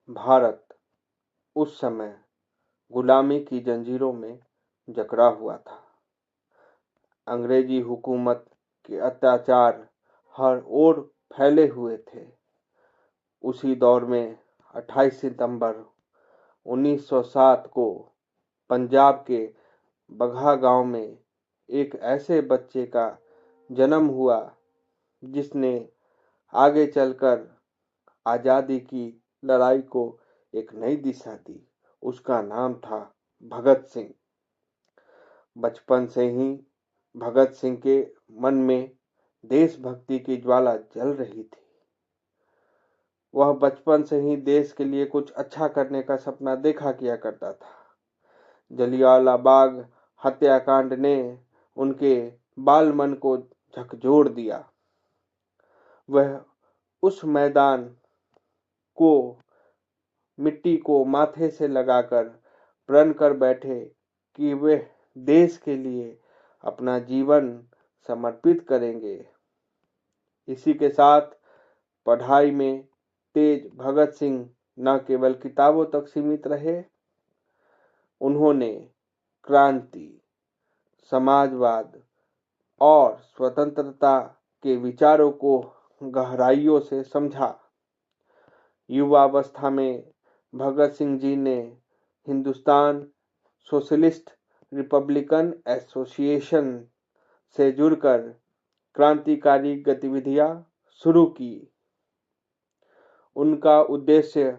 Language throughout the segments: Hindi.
भारत उस समय गुलामी की जंजीरों में जकड़ा हुआ था। अंग्रेजी हुकूमत के अत्याचार हर ओर फैले हुए थे। उसी दौर में 28 सितंबर 1907 को पंजाब के बगहा गांव में एक ऐसे बच्चे का जन्म हुआ जिसने आगे चलकर आज़ादी की लड़ाई को एक नई दिशा दी। उसका नाम था भगत सिंह। बचपन से ही भगत सिंह के मन में देशभक्ति की ज्वाला जल रही थी। वह बचपन से ही देश के लिए कुछ अच्छा करने का सपना देखा किया करता था। जलियांवाला बाग हत्याकांड ने उनके बाल मन को झकझोर दिया। वह उस मैदान को मिट्टी को माथे से लगाकर प्रण कर बैठे कि वे देश के लिए अपना जीवन समर्पित करेंगे। इसी के साथ पढ़ाई में तेज भगत सिंह न केवल किताबों तक सीमित रहे, उन्होंने क्रांति, समाजवाद और स्वतंत्रता के विचारों को गहराइयों से समझा। युवावस्था में भगत सिंह जी ने हिंदुस्तान सोशलिस्ट रिपब्लिकन एसोसिएशन से जुड़कर क्रांतिकारी गतिविधियां शुरू की। उनका उद्देश्य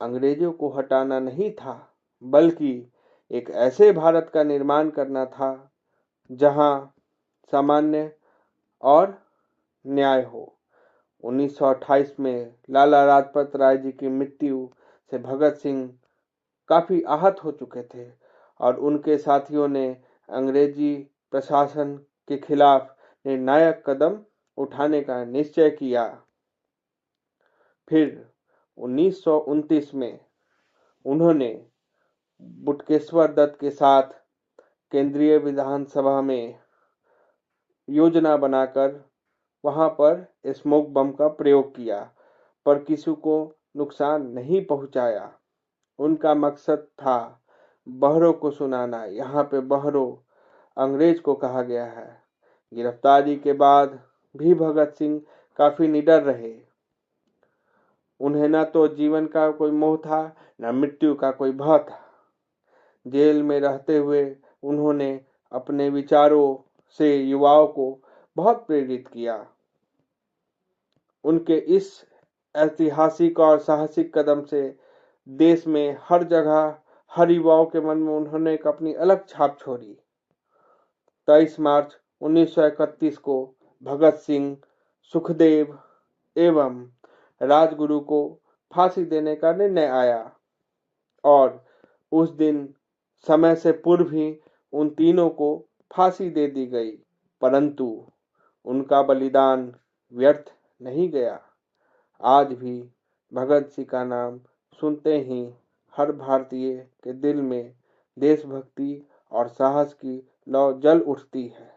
अंग्रेजों को हटाना नहीं था, बल्कि एक ऐसे भारत का निर्माण करना था जहां सामान्य और न्याय हो। 1928 में लाला लाजपत राय जी की मृत्यु से भगत सिंह काफी आहत हो चुके थे और उनके साथियों ने अंग्रेजी प्रशासन के खिलाफ निर्णायक कदम उठाने का निश्चय किया। फिर 1929 में उन्होंने बटुकेश्वर दत्त के साथ केंद्रीय विधानसभा में योजना बनाकर वहां पर स्मोक बम का प्रयोग किया, पर किसी को नुकसान नहीं पहुंचाया। उनका मकसद था बहरों को सुनाना। यहाँ पे बहरों अंग्रेज को कहा गया है। गिरफ्तारी के बाद भी भगत सिंह काफी निडर रहे। उन्हें न तो जीवन का कोई मोह था, न मृत्यु का कोई भय था। जेल में रहते हुए उन्होंने अपने विचारों से युवाओं को बहुत प्रेरित किया। उनके इस ऐतिहासिक और साहसिक कदम से देश में हर जगह हर युवाओं के मन में उन्होंने एक अपनी अलग छाप छोड़ी। 23 मार्च 1931 को भगत सिंह, सुखदेव एवं राजगुरु को फांसी देने का निर्णय आया और उस दिन समय से पूर्व ही उन तीनों को फांसी दे दी गई, परंतु उनका बलिदान व्यर्थ नहीं गया। आज भी भगत सिंह का नाम सुनते ही हर भारतीय के दिल में देशभक्ति और साहस की लौ जल उठती है।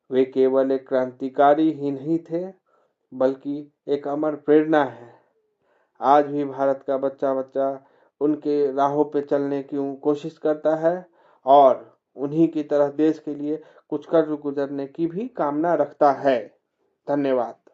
वे केवल एक क्रांतिकारी ही नहीं थे, बल्कि एक अमर प्रेरणा है। आज भी भारत का बच्चा बच्चा उनके राहों पे चलने की कोशिश करता है और उन्हीं की तरह देश के लिए कुछ कर गुजरने की भी कामना रखता है। धन्यवाद।